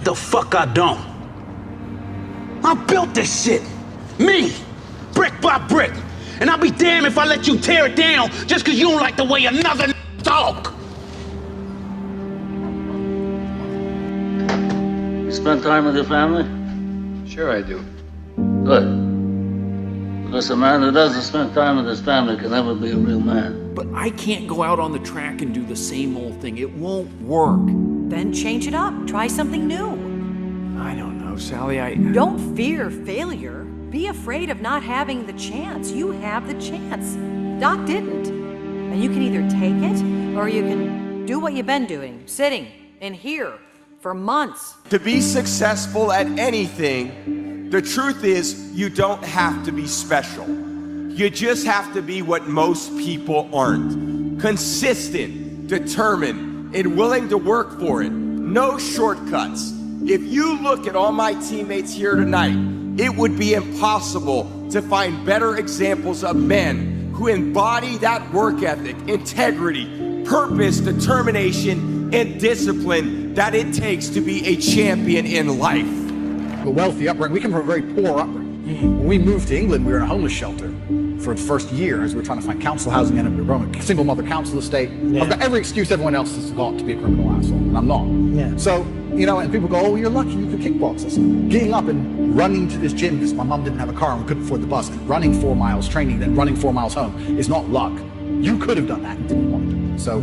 The fuck I don't. I built this shit. Me. Brick by brick. And I'll be damned if I let you tear it down just because you don't like the way another talk. You spend time with your family? Sure I do. Good. Because a man that doesn't spend time with his family can never be a real man. But I can't go out on the track and do the same old thing. It won't work. Then change it up. Try something new. I don't know, Sally, Don't fear failure. Be afraid of not having the chance. You have the chance. Doc didn't. And you can either take it, or you can do what you've been doing, sitting in here for months. To be successful at anything, the truth is you don't have to be special. You just have to be what most people aren't. Consistent, determined, and willing to work for it. No shortcuts. If you look at all my teammates here tonight, it would be impossible to find better examples of men who embody that work ethic, integrity, purpose, determination, and discipline that it takes to be a champion in life. A wealthy upbringing. We come from a very poor upbringing. When we moved to England, we were in a homeless shelter for the first year as we were trying to find council housing, ended up growing a single mother council estate. I've got every excuse everyone else has got to be a criminal asshole, and I'm not. Yeah. So, you know, and people go, oh, you're lucky you could kickbox. Listen, getting up and running to this gym because my mom didn't have a car and we couldn't afford the bus, and running 4 miles, training, then running 4 miles home is not luck. You could have done that and didn't want to do it. So,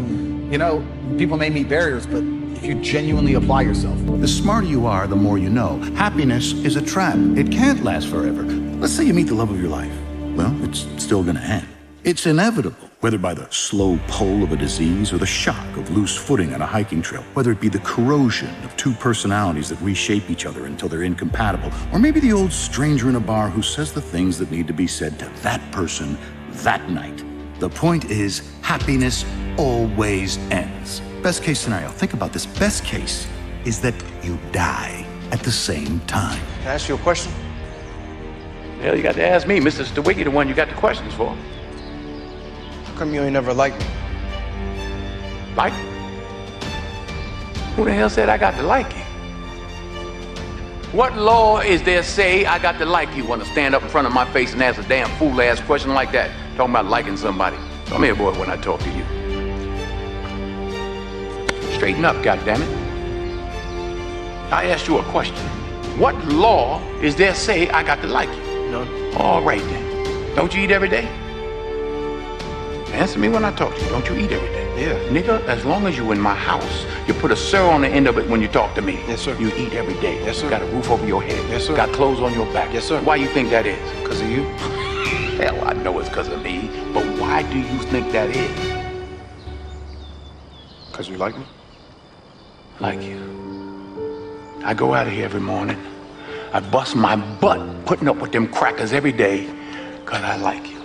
you know, people may meet barriers, but if you genuinely apply yourself. The smarter you are, the more you know. Happiness is a trap. It can't last forever. Let's say you meet the love of your life. Well, it's still gonna end. It's inevitable, whether by the slow pull of a disease or the shock of loose footing on a hiking trail, whether it be the corrosion of two personalities that reshape each other until they're incompatible, or maybe the old stranger in a bar who says the things that need to be said to that person that night. The point is, happiness always ends. Best case scenario, think about this. Best case is that you die at the same time. Can I ask you a question? Hell, you got to ask me, Mr. Stewiggy, the one you got the questions for. How come you ain't never liked me? Like? Who the hell said I got to like you? What law is there say I got to like you? Want to stand up in front of my face and ask a damn fool-ass question like that? Talking about liking somebody. Come here, boy, when I talk to you. Straighten up, goddammit. I asked you a question. What law is there say I got to like you? None. All right then. Don't you eat every day? Answer me when I talk to you. Don't you eat every day? Yeah. Nigga, as long as you in my house, you put a sir on the end of it when you talk to me. Yes, sir. You eat every day. Yes, sir. Got a roof over your head. Yes, sir. Got clothes on your back. Yes, sir. Why you think that is? Because of you? Hell, I know it's because of me. But why do you think that is? Because you like me? Like you. I go out of here every morning. I bust my butt putting up with them crackers every day because I like you.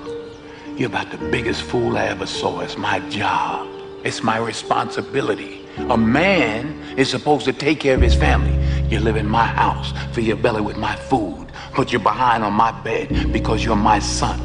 You're about the biggest fool I ever saw. It's my job. It's my responsibility. A man is supposed to take care of his family. You live in my house, fill your belly with my food, put your behind on my bed because you're my son.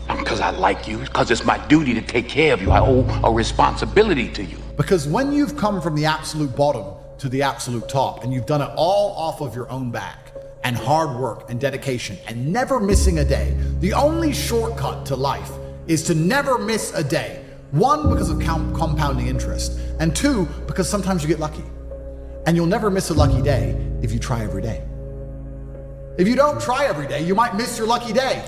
Not because I like you, because it's my duty to take care of you. I owe a responsibility to you. Because when you've come from the absolute bottom to the absolute top, and you've done it all off of your own back, and hard work and dedication, and never missing a day, the only shortcut to life is to never miss a day. One, because of compounding interest, and two, because sometimes you get lucky. And you'll never miss a lucky day if you try every day. If you don't try every day, you might miss your lucky day.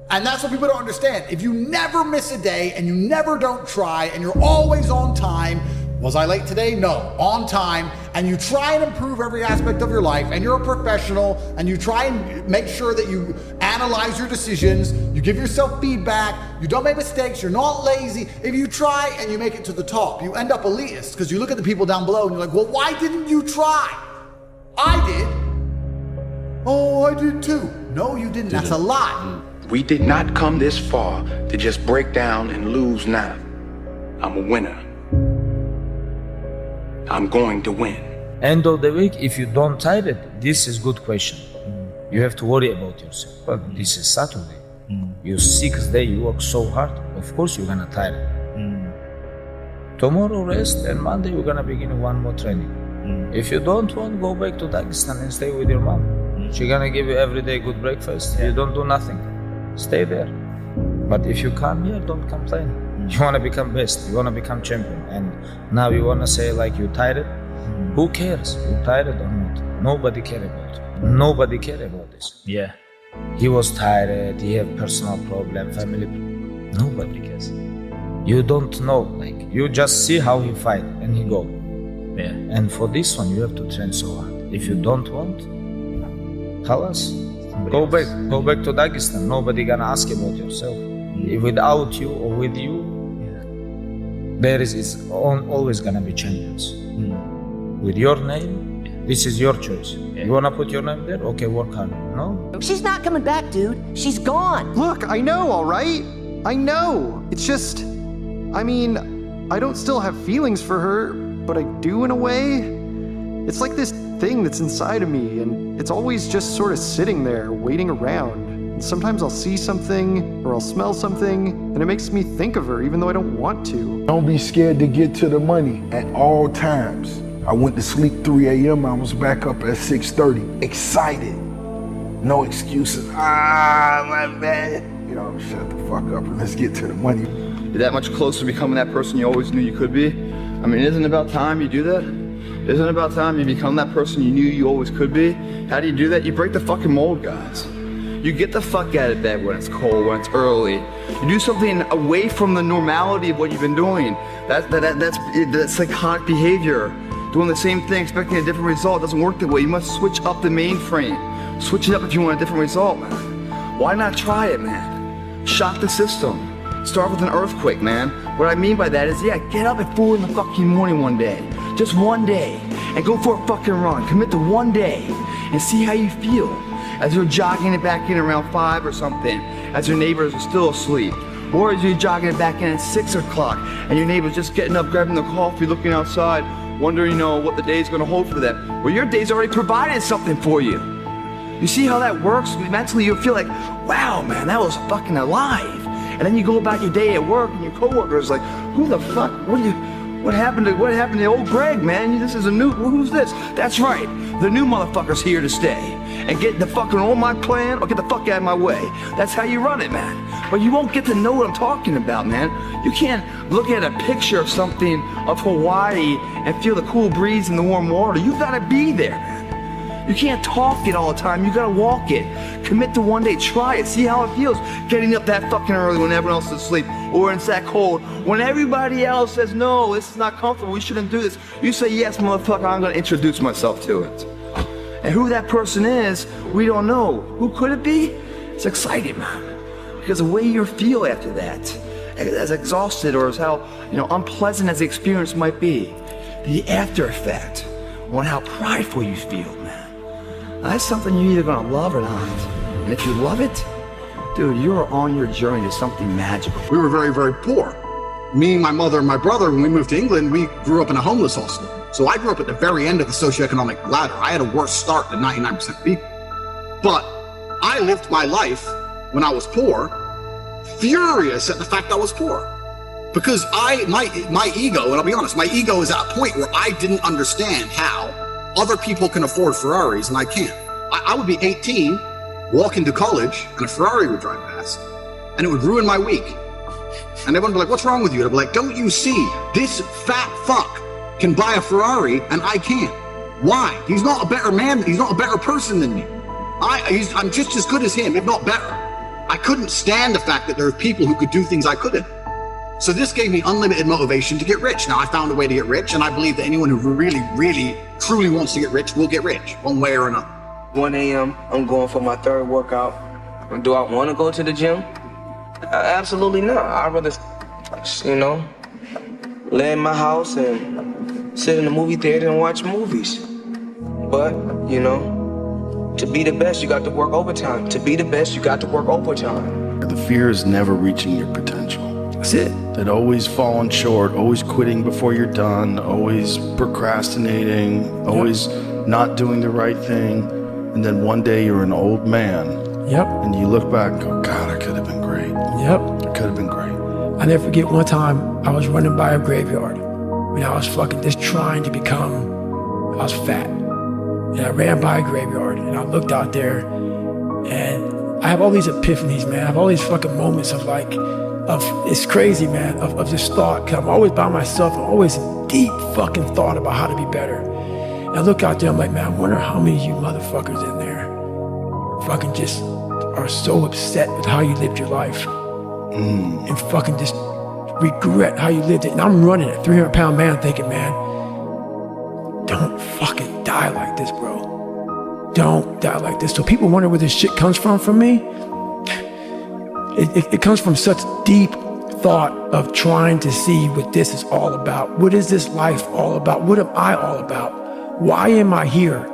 And that's what people don't understand. If you never miss a day and you never don't try and you're always on time, was I late today? No, on time, and you try and improve every aspect of your life, and you're a professional, and you try and make sure that you analyze your decisions, you give yourself feedback, you don't make mistakes, you're not lazy. If you try and you make it to the top, you end up elitist, because you look at the people down below and you're like, well, why didn't you try? I did. Oh, I did too. No, you didn't. That's a lie. We did not come this far to just break down and lose now. I'm a winner. I'm going to win. End of the week, if you don't tire it, this is good question. You have to worry about yourself. But this is Saturday. Your 6th day, you work so hard. Of course, you're gonna tire. Tomorrow rest, and Monday you're gonna begin one more training. If you don't want, go back to Dagestan and stay with your mom. She's gonna give you every day good breakfast. You don't do nothing. Stay there. But if you come here, don't complain. You wanna become best. You wanna become champion. And now you wanna say like you tired. Who cares? You tired or not? Nobody care about it. Nobody care about this. Yeah. He was tired. He have personal problem, family. Nobody cares. You don't know. Like you just see how he fight and he go. Yeah. And for this one, you have to train so hard. If you don't want, halas, go back to Dagestan. Nobody gonna ask about yourself. Without you or with you, there is always gonna be champions. With your name, this is your choice. You wanna put your name there? Okay, work hard. No? She's not coming back, dude. She's gone. Look, I know, all right? I know. It's just, I mean, I don't still have feelings for her, but I do in a way. It's like this thing that's inside of me, and it's always just sort of sitting there, waiting around. And sometimes I'll see something, or I'll smell something, and it makes me think of her, even though I don't want to. Don't be scared to get to the money at all times. I went to sleep 3 a.m. I was back up at 6:30, excited. No excuses. My bad. You know, shut the fuck up and let's get to the money. You're that much closer to becoming that person you always knew you could be. I mean, isn't it about time you do that? Isn't it about time you become that person you knew you always could be? How do you do that? You break the fucking mold, guys. You get the fuck out of bed when it's cold, when it's early. You do something away from the normality of what you've been doing. That's psychotic behavior. Doing the same thing, expecting a different result doesn't work that way. You must switch up the mainframe. Switch it up if you want a different result, man. Why not try it, man? Shock the system. Start with an earthquake, man. What I mean by that is, yeah, get up at 4 in the fucking morning one day. Just one day. And go for a fucking run. Commit to one day. And see how you feel. As you're jogging it back in around 5 or something. As your neighbors are still asleep. Or as you're jogging it back in at 6 o'clock. And your neighbor's just getting up, grabbing the coffee, looking outside. Wondering, what the day's gonna hold for them. Well, your day's already provided something for you. You see how that works? Mentally, you feel like, wow, man, that was fucking alive. And then you go about your day at work, and your coworkers like, who the fuck? What happened to old Greg, man? This is a new. Who's this? That's right. The new motherfucker's here to stay. And get the fucking on my plan or get the fuck out of my way. That's how you run it, man. But you won't get to know what I'm talking about, man. You can't look at a picture of something of Hawaii and feel the cool breeze and the warm water. You gotta be there, man. You can't talk it all the time. You gotta walk it. Commit to one day. Try it. See how it feels. Getting up that fucking early when everyone else is asleep. Or when it's that cold. When everybody else says, no, this is not comfortable. We shouldn't do this. You say, yes, motherfucker, I'm gonna introduce myself to it. And who that person is, we don't know. Who could it be? It's exciting, man. Because the way you feel after that, as exhausted or as how unpleasant as the experience might be, the after effect on how prideful you feel, man. That's something you're either gonna love or not. And if you love it, dude, you're on your journey to something magical. We were very, very poor. Me, my mother, and my brother, when we moved to England, we grew up in a homeless hostel. So I grew up at the very end of the socioeconomic ladder. I had a worse start than 99% of people. But I lived my life when I was poor, furious at the fact I was poor. Because my ego, and I'll be honest, my ego is at a point where I didn't understand how other people can afford Ferraris and I can't. I would be 18, walk into college, and a Ferrari would drive past, and it would ruin my week. And everyone would be like, what's wrong with you? I'd be like, don't you see, this fat fuck can buy a Ferrari and I can't. Why? He's not a better man, he's not a better person than me. I'm just as good as him, if not better. I couldn't stand the fact that there are people who could do things I couldn't. So this gave me unlimited motivation to get rich. Now I found a way to get rich, and I believe that anyone who really, really, truly wants to get rich will get rich, one way or another. 1 a.m., I'm going for my third workout. Do I want to go to the gym? Absolutely not. I'd rather, lay in my house and sit in the movie theater and watch movies. But, to be the best, you got to work overtime. To be the best, you got to work overtime. The fear is never reaching your potential. That's it. That always falling short, always quitting before you're done, always procrastinating, always not doing the right thing. And then one day you're an old man. Yep. And you look back and go, God, I could have been great. Yep. I could have been great. I never forget one time I was running by a graveyard. I was fucking just trying to become I was fat. And I ran by a graveyard and I looked out there and I have all these epiphanies, man. I have all these fucking moments of like, it's crazy, man, of this thought. Cause I'm always by myself. I'm always in deep fucking thought about how to be better. And I look out there, I'm like, man, I wonder how many of you motherfuckers in there fucking just are so upset with how you lived your life and fucking just regret how you lived it. And I'm running a 300-pound man thinking, man, don't fucking die like this, bro. Don't die like this. So people wonder where this shit comes from me. It comes from such deep thought of trying to see what this is all about. What is this life all about? What am I all about? Why am I here?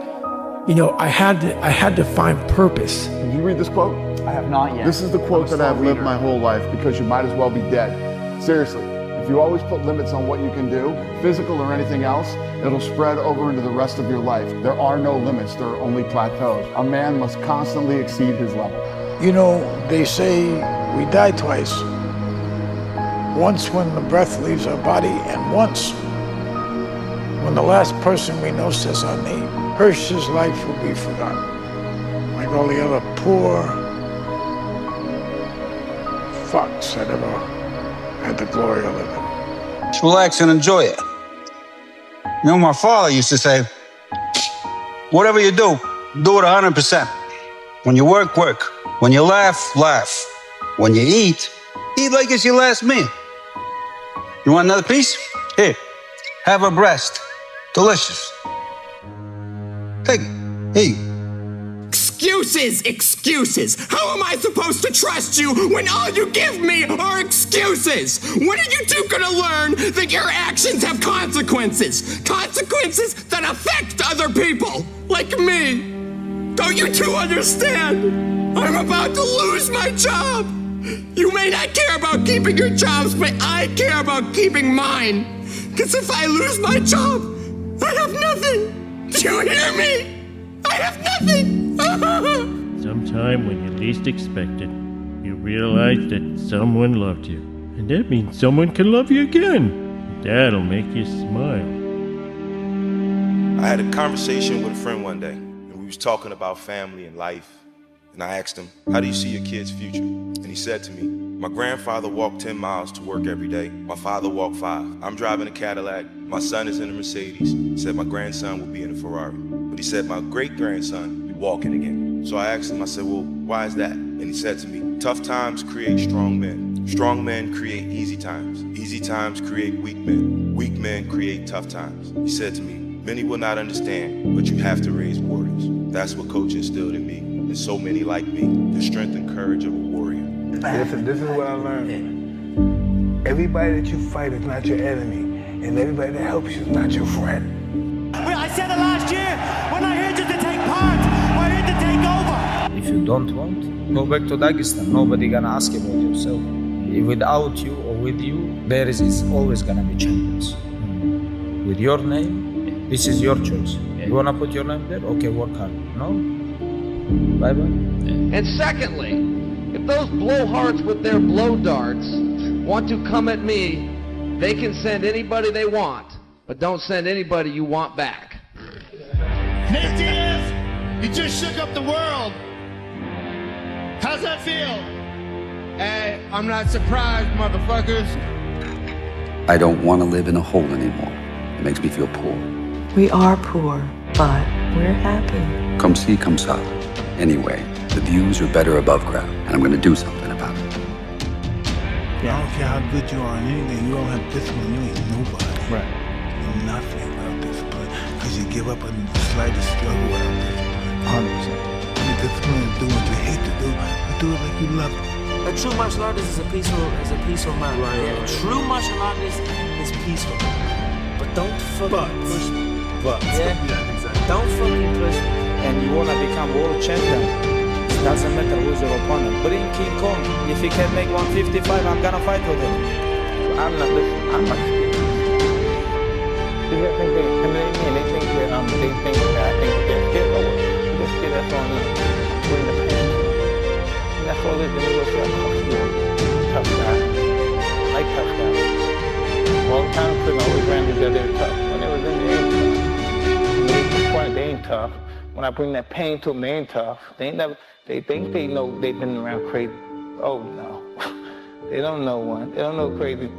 You know, I had to find purpose. Did you read this quote? I have not yet. This is the quote that I've lived my whole life because you might as well be dead. Seriously, if you always put limits on what you can do, physical or anything else, it'll spread over into the rest of your life. There are no limits, there are only plateaus. A man must constantly exceed his level. You know, they say we die twice. Once when the breath leaves our body, and once when the last person we know says our name. Hirsch's life will be forgotten, like all the other poor fucks that ever had the glory of living. Just relax and enjoy it. You know, my father used to say, whatever you do it 100%. When you work, work. When you laugh, laugh. When you eat like it's your last meal. You want another piece? Here, have a breast. Delicious. Take it. Here you. Excuses, excuses. How am I supposed to trust you when all you give me are excuses? When are you two gonna learn that your actions have consequences? Consequences that affect other people, like me. Don't you two understand? I'm about to lose my job. You may not care about keeping your jobs, but I care about keeping mine. Because if I lose my job, I have nothing. Do you hear me? I have nothing. Sometime when you least expect it, you realize that someone loved you. And that means someone can love you again. That'll make you smile. I had a conversation with a friend one day, and we was talking about family and life. And I asked him, how do you see your kid's future? And he said to me, my grandfather walked 10 miles to work every day. My father walked 5. I'm driving a Cadillac. My son is in a Mercedes. He said my grandson will be in a Ferrari. But he said my great-grandson will be walking again. So I asked him, I said, well, why is that? And he said to me, tough times create strong men. Strong men create easy times. Easy times create weak men. Weak men create tough times. He said to me, many will not understand, but you have to raise warriors. That's what Coach instilled in me. And so many like me, the strength and courage of a warrior. Listen, this is what I learned. Everybody that you fight is not your enemy, and everybody that helps you is not your friend. I said it last year, we're not here just to take part, we're here to take over. If you don't want, go back to Dagestan. Nobody gonna ask about yourself. Without you or with you, there is always gonna be champions. With your name, this is your choice. You wanna put your name there? Okay, work hard. No? Bye-bye. And secondly, if those blowhards with their blow darts want to come at me, they can send anybody they want, but don't send anybody you want back. Nate Diaz, you just shook up the world. How's that feel? Hey, I'm not surprised, motherfuckers. I don't want to live in a hole anymore. It makes me feel poor. We are poor, but we're happy. Come see, come ça. Anyway, the views are better above ground, and I'm going to do something about it. I don't care how good you are in anything, you don't have discipline, you ain't nobody. Right. You know nothing without discipline, because you give up on the slightest struggle without discipline. 100%. You're disciplined to do what you hate to do, but do it like you love it. A true martial artist is a peaceful man. Right. Yeah, a true martial artist is peaceful. But don't fucking push me. Yeah, exactly. Don't fucking push me. And you wanna become world champion, it doesn't matter who's your opponent. Bring King Kong. If he can make 155, I'm gonna fight with him. I'm not listening. I'm not scared. They think that I think they're scared of it. They're scared, that's on them. Bring the pain. And that's all it is. They will say, tough guy. I like tough guys. All the time, I always ran into that they're tough. When they was in the 80s, point, they ain't tough. When I bring that pain to them, they ain't tough. They ain't never, they think they know they've been around crazy. Oh no, they don't know one. They don't know crazy.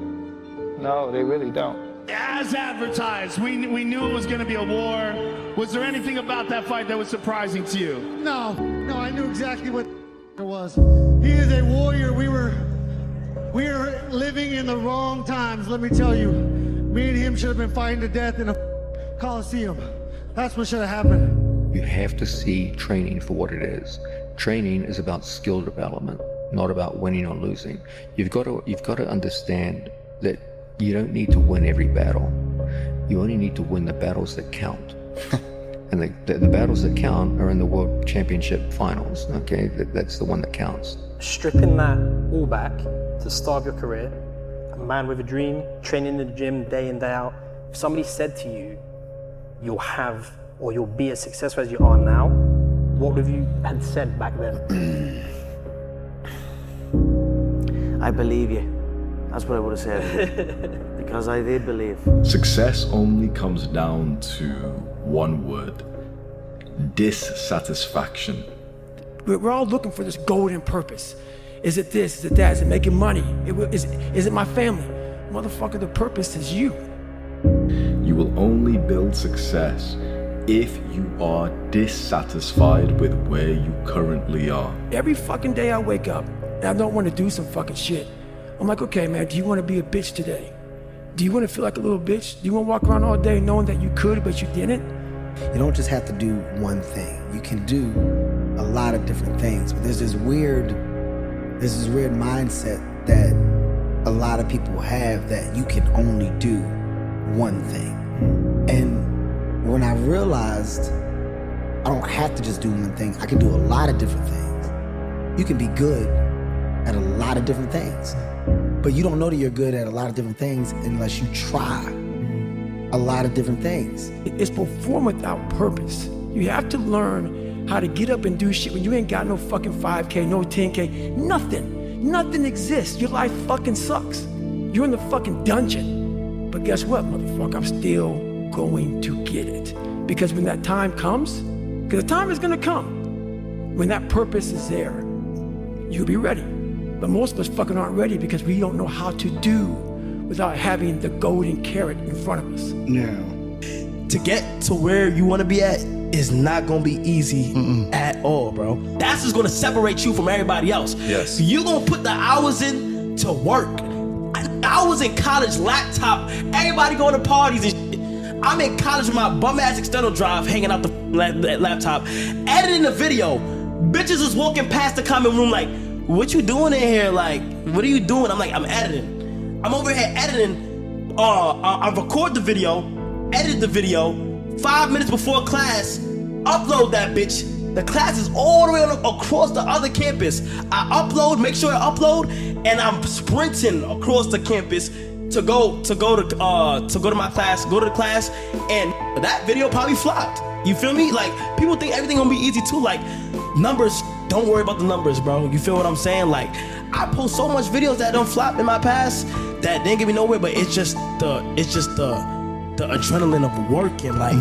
No, they really don't. As advertised, we knew it was going to be a war. Was there anything about that fight that was surprising to you? No, I knew exactly what it was. He is a warrior. We were living in the wrong times, let me tell you. Me and him should have been fighting to death in a Coliseum. That's what should have happened. You have to see training for what it is. Training is about skill development, not about winning or losing. You've got to understand that you don't need to win every battle. You only need to win the battles that count. And the battles that count are in the World Championship finals, okay? That's the one that counts. Stripping that all back to the start of your career, a man with a dream, training in the gym day in, day out. If somebody said to you, you'll have or you'll be as successful as you are now, what would you had said back then? I believe you. That's what I would have said. Because I did believe. Success only comes down to one word: dissatisfaction. We're all looking for this golden purpose. Is it this? Is it that? Is it making money? Is it my family? Motherfucker, the purpose is you. You will only build success if you are dissatisfied with where you currently are. Every fucking day I wake up and I don't want to do some fucking shit. I'm like, okay, man, do you want to be a bitch today? Do you want to feel like a little bitch? Do you want to walk around all day knowing that you could, but you didn't? You don't just have to do one thing. You can do a lot of different things, but there's this weird mindset that a lot of people have that you can only do one thing. And when I realized I don't have to just do one thing, I can do a lot of different things. You can be good at a lot of different things, but you don't know that you're good at a lot of different things unless you try a lot of different things. It's perform without purpose. You have to learn how to get up and do shit when you ain't got no fucking 5K, no 10K, nothing. Nothing exists. Your life fucking sucks. You're in the fucking dungeon. But guess what, motherfucker? I'm still going to get it. Because when that time comes, because the time is gonna come, when that purpose is there, you'll be ready. But most of us fucking aren't ready because we don't know how to do without having the golden carrot in front of us. Now, to get to where you want to be at is not gonna be easy at all, bro. That's just gonna separate you from everybody else. Yes. You gonna put the hours in to work. I was in college, laptop, everybody going to parties and shit. I'm in college with my bum ass external drive, hanging out the laptop, editing the video. Bitches is walking past the comment room like, what you doing in here? Like, what are you doing? I'm like, I'm editing. I'm over here editing. I record the video, edit the video, 5 minutes before class, upload that bitch. The class is all the way across the other campus. I upload, make sure I upload, and I'm sprinting across the campus to go to my class, go to the class, and that video probably flopped. You feel me? Like, people think everything gonna be easy too. Like, numbers, don't worry about the numbers, bro. You feel what I'm saying? Like, I post so much videos that don't flop in my past that didn't get me nowhere, but it's just the adrenaline of working. Like,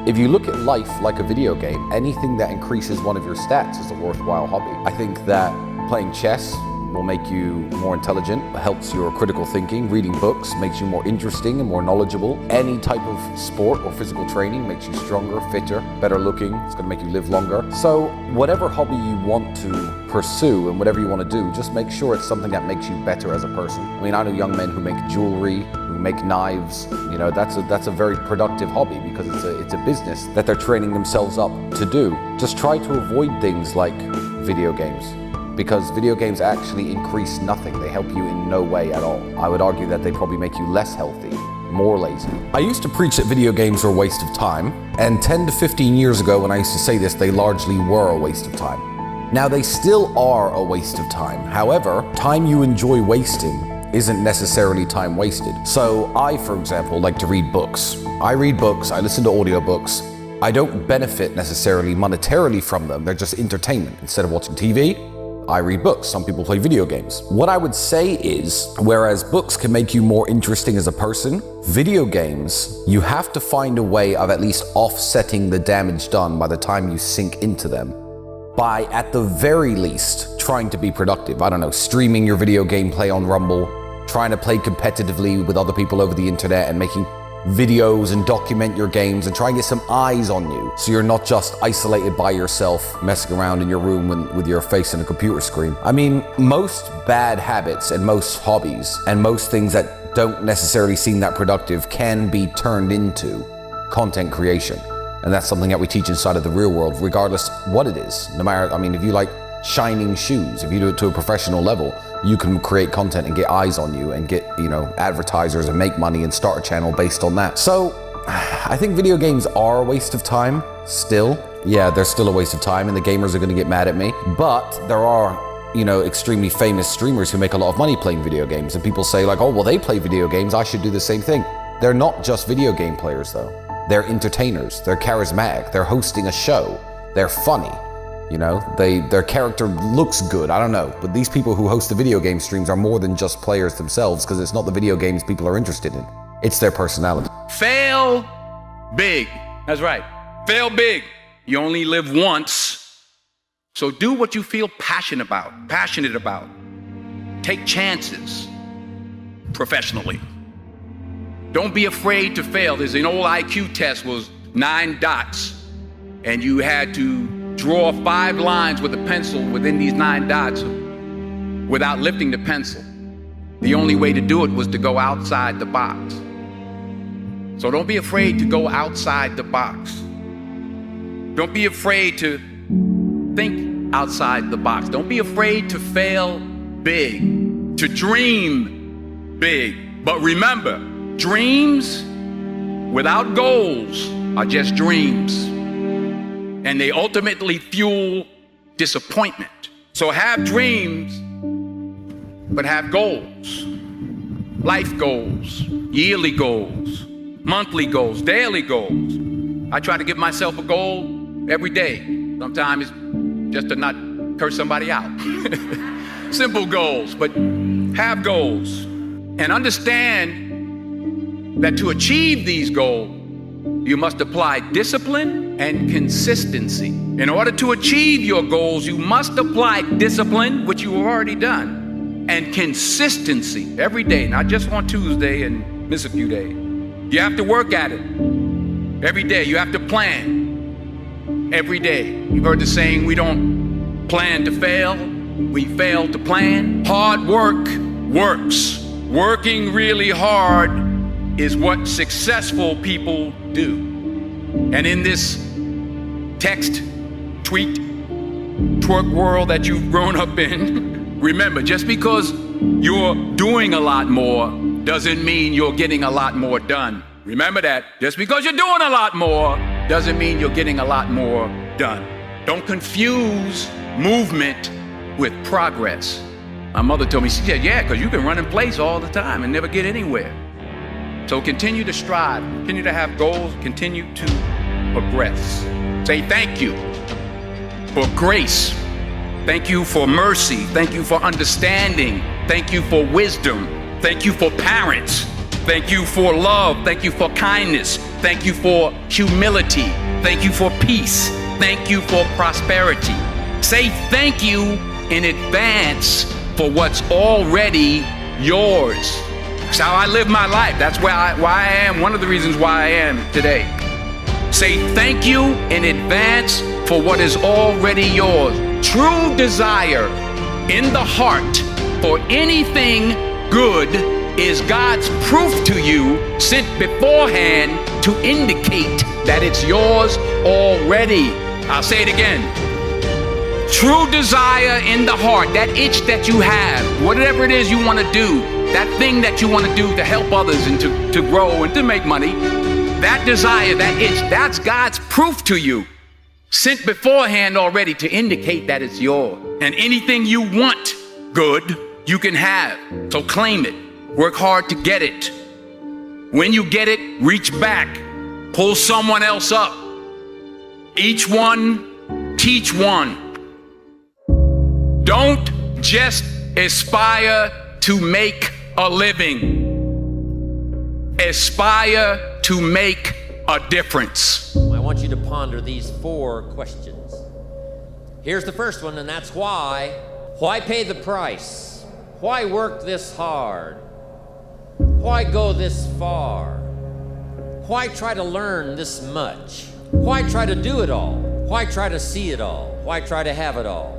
if you look at life like a video game, anything that increases one of your stats is a worthwhile hobby. I think that playing chess will make you more intelligent, helps your critical thinking. Reading books makes you more interesting and more knowledgeable. Any type of sport or physical training makes you stronger, fitter, better looking. It's gonna make you live longer. So whatever hobby you want to pursue and whatever you want to do, just make sure it's something that makes you better as a person. I mean, I know young men who make jewelry, who make knives. You know, that's a very productive hobby because it's a business that they're training themselves up to do. Just try to avoid things like video games, because video games actually increase nothing. They help you in no way at all. I would argue that they probably make you less healthy, more lazy. I used to preach that video games are a waste of time, and 10 to 15 years ago when I used to say this, they largely were a waste of time. Now they still are a waste of time. However, time you enjoy wasting isn't necessarily time wasted. So I, for example, like to read books. I read books, I listen to audiobooks. I don't benefit necessarily monetarily from them, they're just entertainment. Instead of watching TV, I read books. Some people play video games. What I would say is, whereas books can make you more interesting as a person, video games, you have to find a way of at least offsetting the damage done by the time you sink into them. By, at the very least, trying to be productive. I don't know, streaming your video gameplay on Rumble, trying to play competitively with other people over the internet and making videos and document your games and try and get some eyes on you so you're not just isolated by yourself messing around in your room with your face in a computer screen. I mean, most bad habits and most hobbies and most things that don't necessarily seem that productive can be turned into content creation. And that's something that we teach inside of the real world, regardless what it is. No matter, I mean, if you like shining shoes, if you do it to a professional level, you can create content and get eyes on you and get, you know, advertisers and make money and start a channel based on that. So I think video games are a waste of time still. Yeah, they're still a waste of time and the gamers are going to get mad at me. But there are, you know, extremely famous streamers who make a lot of money playing video games. And people say like, oh, well, they play video games, I should do the same thing. They're not just video game players though. They're entertainers, they're charismatic, they're hosting a show, they're funny. You know, their character looks good, I don't know. But these people who host the video game streams are more than just players themselves, because it's not the video games people are interested in. It's their personality. Fail big. That's right. Fail big. You only live once. So do what you feel passionate about. Take chances professionally. Don't be afraid to fail. There's an old IQ test, was 9 dots, and you had to draw 5 lines with a pencil within these 9 dots without lifting the pencil. The only way to do it was to go outside the box. So don't be afraid to go outside the box. Don't be afraid to think outside the box. Don't be afraid to fail big, to dream big. But remember, dreams without goals are just dreams. And they ultimately fuel disappointment. So have dreams, but have goals. Life goals, yearly goals, monthly goals, daily goals. I try to give myself a goal every day. Sometimes it's just to not curse somebody out. Simple goals, but have goals. And understand that to achieve these goals, you must apply discipline and consistency. In order to achieve your goals, you must apply discipline, which you have already done, and consistency every day, not just on Tuesday and miss a few days. You have to work at it every day. You have to plan every day. You've heard the saying, we don't plan to fail, we fail to plan. Hard work works. Working really hard is what successful people do. And in this text, tweet, twerk world that you've grown up in, remember, just because you're doing a lot more doesn't mean you're getting a lot more done. Remember that. Just because you're doing a lot more doesn't mean you're getting a lot more done. Don't confuse movement with progress. My mother told me, she said, yeah, because you can run in place all the time and never get anywhere. So continue to strive, continue to have goals, continue to progress. Say thank you for grace. Thank you for mercy. Thank you for understanding. Thank you for wisdom. Thank you for parents. Thank you for love. Thank you for kindness. Thank you for humility. Thank you for peace. Thank you for prosperity. Say thank you in advance for what's already yours. That's how I live my life. That's why I am, one of the reasons why I am today. Say thank you in advance for what is already yours. True desire in the heart for anything good is God's proof to you, sent beforehand to indicate that it's yours already. I'll say it again. True desire in the heart, that itch that you have, whatever it is you want to do, that thing that you want to do to help others and to grow and to make money, that desire, that itch, that's God's proof to you, sent beforehand already to indicate that it's yours. And anything you want good, you can have. So claim it. Work hard to get it. When you get it, reach back. Pull someone else up. Each one, teach one. Don't just aspire to make a living. Aspire to make a difference. I want you to ponder these 4 questions. Here's the first one, and that's why. Why pay the price? Why work this hard? Why go this far? Why try to learn this much? Why try to do it all? Why try to see it all? Why try to have it all?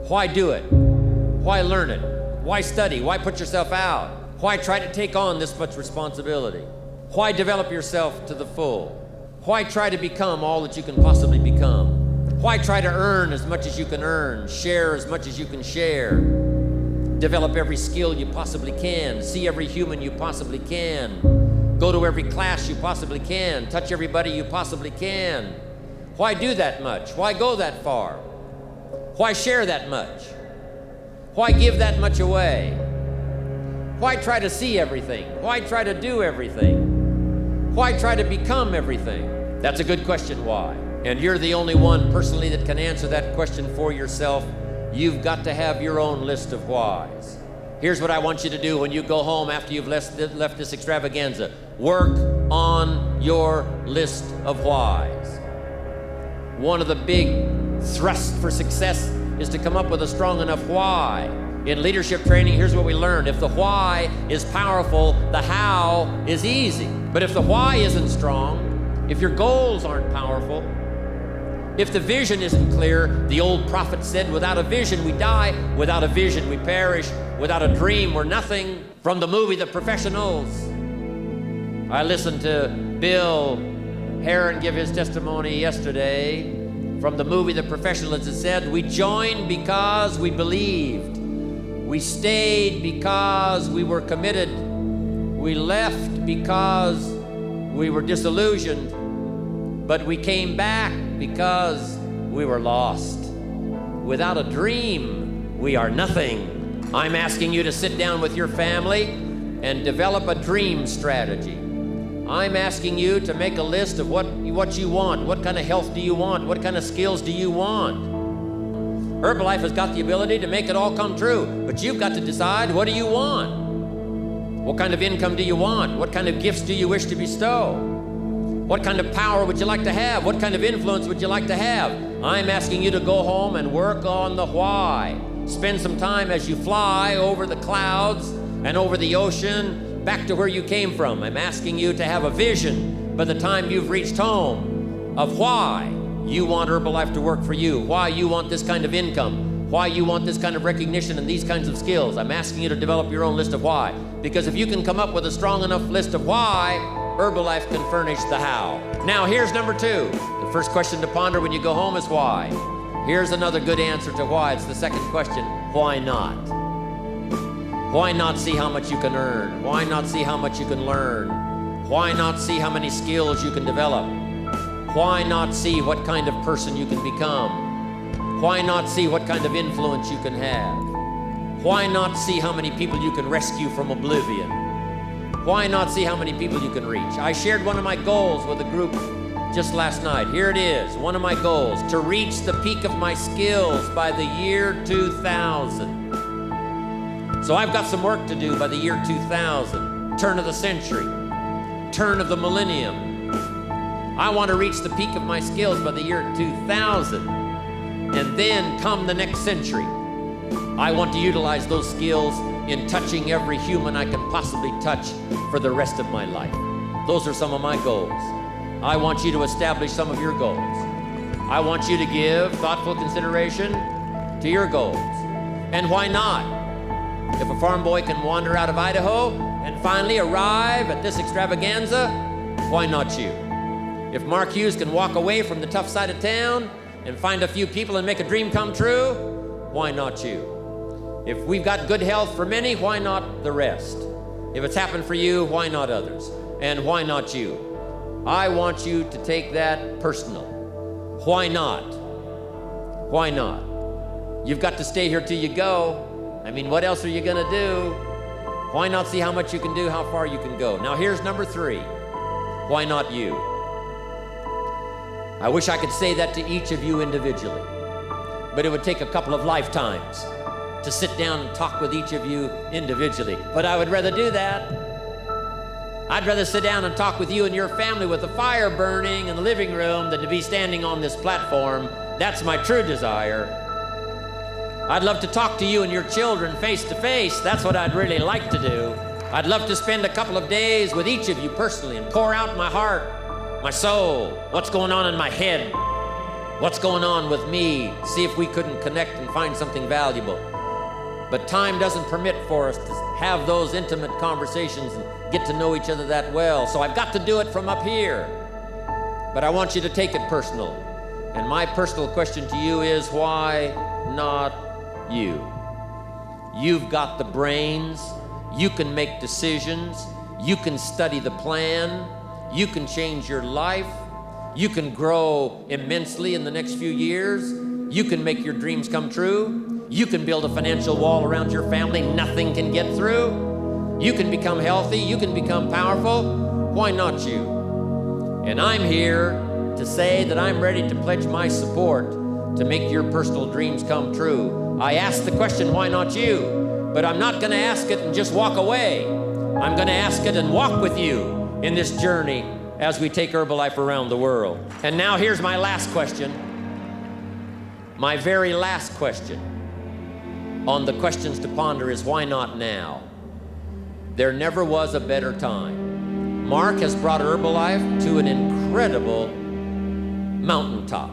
Why do it? Why learn it? Why study? Why put yourself out? Why try to take on this much responsibility? Why develop yourself to the full? Why try to become all that you can possibly become? Why try to earn as much as you can earn, share as much as you can share, develop every skill you possibly can, see every human you possibly can, go to every class you possibly can, touch everybody you possibly can? Why do that much? Why go that far? Why share that much? Why give that much away? Why try to see everything? Why try to do everything? Why try to become everything? That's a good question, why? And you're the only one personally that can answer that question for yourself. You've got to have your own list of whys. Here's what I want you to do when you go home after you've left this extravaganza. Work on your list of whys. One of the big thrusts for success is to come up with a strong enough why. In leadership training, here's what we learned. If the why is powerful, the how is easy. But if the why isn't strong, if your goals aren't powerful, if the vision isn't clear, the old prophet said, without a vision we die, without a vision we perish, without a dream we're nothing. From the movie The Professionals, I listened to Bill Heron give his testimony yesterday. From the movie The Professionals, it said, we joined because we believed. We stayed because we were committed. We left because we were disillusioned. But we came back because we were lost. Without a dream, we are nothing. I'm asking you to sit down with your family and develop a dream strategy. I'm asking you to make a list of what you want. What kind of health do you want? What kind of skills do you want? Herbalife has got the ability to make it all come true, but you've got to decide, what do you want? What kind of income do you want? What kind of gifts do you wish to bestow? What kind of power would you like to have? What kind of influence would you like to have? I'm asking you to go home and work on the why. Spend some time as you fly over the clouds and over the ocean back to where you came from. I'm asking you to have a vision by the time you've reached home of why you want Herbalife to work for you, why you want this kind of income, why you want this kind of recognition and these kinds of skills. I'm asking you to develop your own list of why. Because if you can come up with a strong enough list of why, Herbalife can furnish the how. Now here's number 2. The first question to ponder when you go home is why. Here's another good answer to why. It's the second question, why not? Why not see how much you can earn? Why not see how much you can learn? Why not see how many skills you can develop? Why not see what kind of person you can become? Why not see what kind of influence you can have? Why not see how many people you can rescue from oblivion? Why not see how many people you can reach? I shared one of my goals with a group just last night. Here it is, one of my goals, to reach the peak of my skills by the year 2000. So I've got some work to do by the year 2000, turn of the century, turn of the millennium. I want to reach the peak of my skills by the year 2000. And then come the next century, I want to utilize those skills in touching every human I can possibly touch for the rest of my life. Those are some of my goals. I want you to establish some of your goals. I want you to give thoughtful consideration to your goals. And why not? If a farm boy can wander out of Idaho and finally arrive at this extravaganza, why not you? If Mark Hughes can walk away from the tough side of town and find a few people and make a dream come true, why not you? If we've got good health for many, why not the rest? If it's happened for you, why not others? And why not you? I want you to take that personal. Why not? Why not? You've got to stay here till you go. I mean, what else are you gonna do? Why not see how much you can do, how far you can go? Now here's number 3. Why not you? I wish I could say that to each of you individually, but it would take a couple of lifetimes. to sit down and talk with each of you individually, but I would rather do that. I'd rather sit down and talk with you and your family with the fire burning in the living room than to be standing on this platform. That's my true desire. I'd love to talk to you and your children face to face. That's what I'd really like to do. I'd love to spend a couple of days with each of you personally and pour out my heart, my soul, what's going on in my head, what's going on with me, see if we couldn't connect and find something valuable. But time doesn't permit for us to have those intimate conversations and get to know each other that well. So I've got to do it from up here. But I want you to take it personal. And my personal question to you is, why not you? You've got the brains. You can make decisions. You can study the plan. You can change your life. You can grow immensely in the next few years. You can make your dreams come true. You can build a financial wall around your family nothing can get through. You can become healthy. You can become powerful. Why not you? And I'm here to say that I'm ready to pledge my support to make your personal dreams come true. I asked the question, why not you? But I'm not going to ask it and just walk away. I'm going to ask it and walk with you in this journey as we take Herbalife around the world. And now here's my last question. My very last question on the questions to ponder is, why not now? There never was a better time. Mark has brought Herbalife to an incredible mountaintop.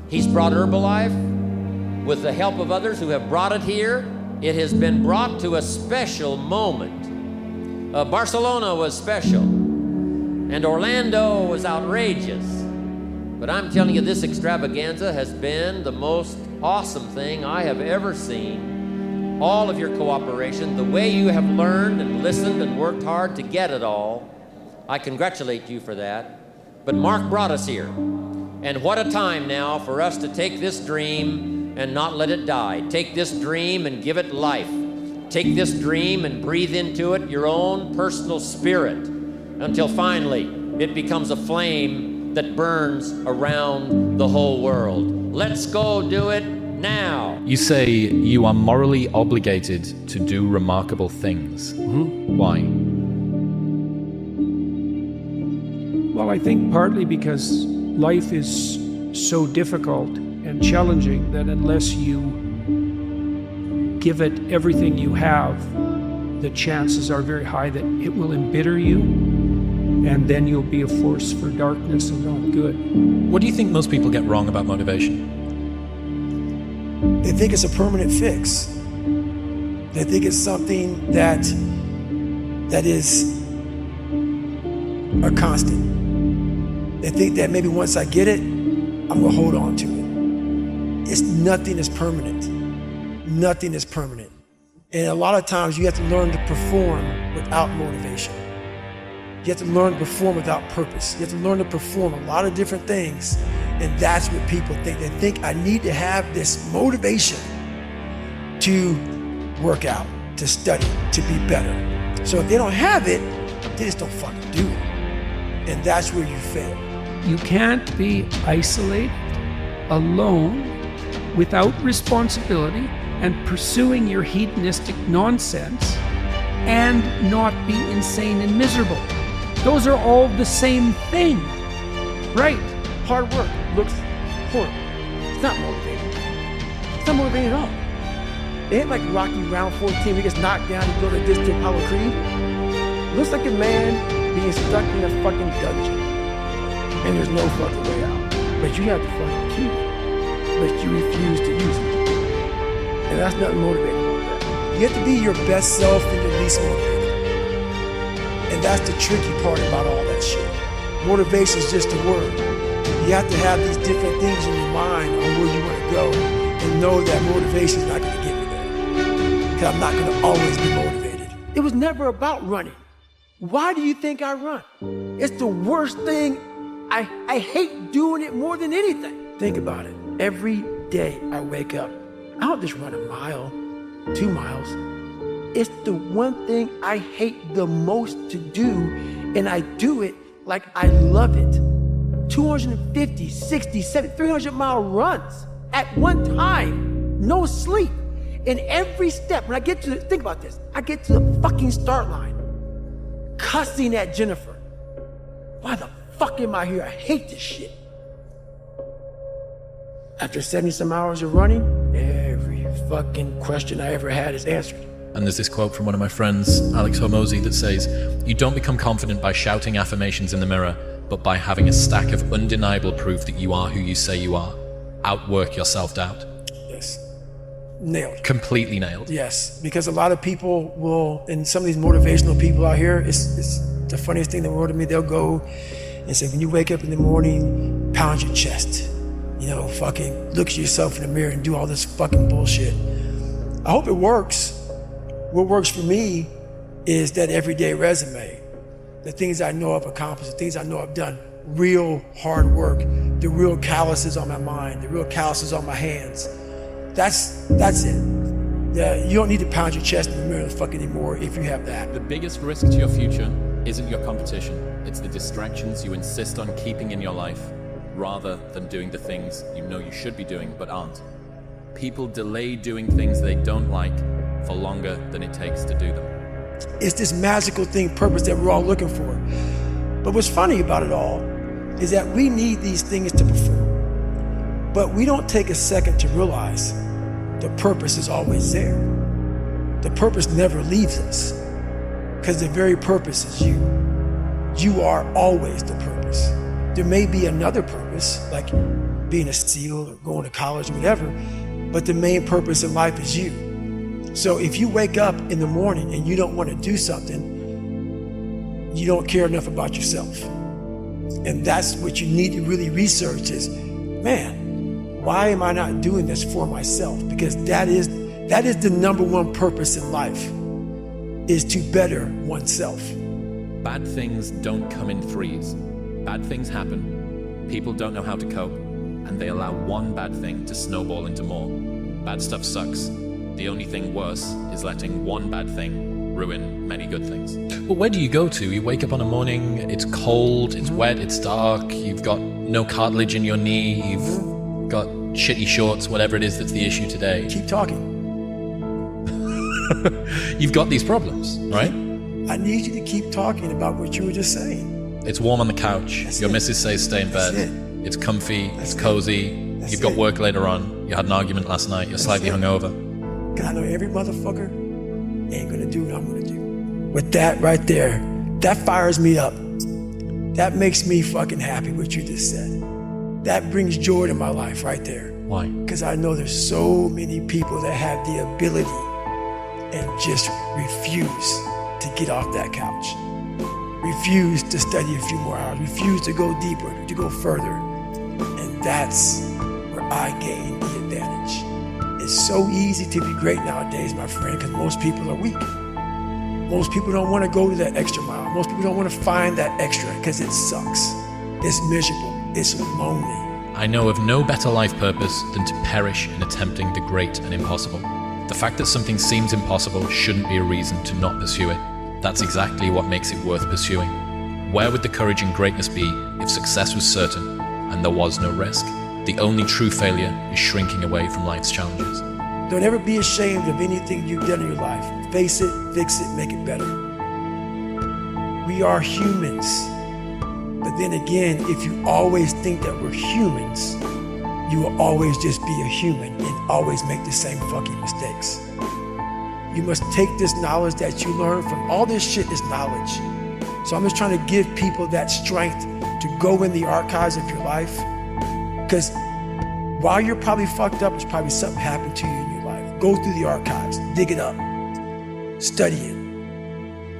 He's brought Herbalife with the help of others who have brought it here. It has been brought to a special moment. Barcelona was special, and Orlando was outrageous. But I'm telling you, this extravaganza has been the most awesome thing I have ever seen. All of your cooperation, the way you have learned and listened and worked hard to get it all, I congratulate you for that. But Mark brought us here. And what a time now for us to take this dream and not let it die. Take this dream and give it life. Take this dream and breathe into it your own personal spirit until finally it becomes a flame that burns around the whole world. Let's go do it now. You say you are morally obligated to do remarkable things. Why? Well, I think partly because life is so difficult and challenging that unless you give it everything you have, the chances are very high that it will embitter you, and then you'll be a force for darkness and not good. What do you think most people get wrong about motivation? They think it's a permanent fix. They think it's something that is a constant. They think that maybe once I get it, I'm gonna hold on to it. Nothing is permanent. Nothing is permanent. And a lot of times you have to learn to perform without motivation. You have to learn to perform without purpose. You have to learn to perform a lot of different things. And that's what people think. They think I need to have this motivation to work out, to study, to be better. So if they don't have it, they just don't fucking do it. And that's where you fail. You can't be isolated, alone, without responsibility, and pursuing your hedonistic nonsense, and not be insane and miserable. Those are all the same thing, right? Hard work looks horrible. It's not motivating. It's not motivating at all. It ain't like Rocky round 14, he gets knocked down, he goes to this to Apollo Creed. It looks like a man being stuck in a fucking dungeon, and there's no fucking way out. But you have the fucking key, but you refuse to use it. And that's not motivating about that. You have to be your best self and your least motivated. And that's the tricky part about all that shit. Motivation is just a word. You have to have these different things in your mind on where you want to go and know that motivation is not going to get me there. Because I'm not going to always be motivated. It was never about running. Why do you think I run? It's the worst thing. I hate doing it more than anything. Think about it. Every day I wake up, I don't just run a mile, 2 miles. It's the one thing I hate the most to do, and I do it like I love it. 250, 60, 70, 300 mile runs at one time, no sleep. And every step, when I get to, think about this, I get to the fucking start line, cussing at Jennifer. Why the fuck am I here? I hate this shit. After 70 some hours of running, every fucking question I ever had is answered. And there's this quote from one of my friends, Alex Hormozi, that says, "You don't become confident by shouting affirmations in the mirror, but by having a stack of undeniable proof that you are who you say you are. Outwork your self-doubt." Yes. Nailed. Completely nailed. Yes, because a lot of people will, and some of these motivational people out here, it's the funniest thing in the world to me. They'll go and say, when you wake up in the morning, pound your chest. You know, fucking look at yourself in the mirror and do all this fucking bullshit. I hope it works. What works for me is that everyday resume. The things I know I've accomplished, the things I know I've done, real hard work, the real calluses on my mind, the real calluses on my hands. That's it. You don't need to pound your chest in the mirror fuck anymore if you have that. The biggest risk to your future isn't your competition. It's the distractions you insist on keeping in your life rather than doing the things you know you should be doing but aren't. People delay doing things they don't like for longer than it takes to do them. It's this magical thing, purpose that we're all looking for. But what's funny about it all is that we need these things to perform. But we don't take a second to realize the purpose is always there. The purpose never leaves us because the very purpose is you. You are always the purpose. There may be another purpose, like being a SEAL or going to college or whatever, but the main purpose in life is you. So if you wake up in the morning and you don't want to do something, you don't care enough about yourself. And that's what you need to really research is, man, why am I not doing this for myself? Because that is the number one purpose in life, is to better oneself. Bad things don't come in threes. Bad things happen, people don't know how to cope, and they allow one bad thing to snowball into more. Bad stuff sucks. The only thing worse is letting one bad thing ruin many good things. But where do you go to? You wake up on a morning, it's cold, it's wet, it's dark, you've got no cartilage in your knee, you've got shitty shorts, whatever it is that's the issue today. Keep talking. You've got these problems, right? I need you to keep talking about what you were just saying. It's warm on the couch. Your missus says stay in bed. It's comfy, it's cozy. You've got work later on. You had an argument last night. You're slightly hungover. Because I know every motherfucker ain't gonna do what I'm gonna do. With that right there, that fires me up. That makes me fucking happy what you just said. That brings joy to my life right there. Why? Because I know there's so many people that have the ability and just refuse to get off that couch. Refuse to study a few more hours. Refuse to go deeper, to go further. And that's where I gain the advantage. It's so easy to be great nowadays, my friend, because most people are weak. Most people don't want to go to that extra mile. Most people don't want to find that extra because it sucks. It's miserable. It's lonely. I know of no better life purpose than to perish in attempting the great and impossible. The fact that something seems impossible shouldn't be a reason to not pursue it. That's exactly what makes it worth pursuing. Where would the courage and greatness be if success was certain and there was no risk? The only true failure is shrinking away from life's challenges. Don't ever be ashamed of anything you've done in your life. Face it, fix it, make it better. We are humans. But then again, if you always think that we're humans, you will always just be a human and always make the same fucking mistakes. You must take this knowledge that you learn from all this shit is knowledge. So I'm just trying to give people that strength to go in the archives of your life. Because while you're probably fucked up, it's probably something happened to you in your life. Go through the archives, dig it up, study it,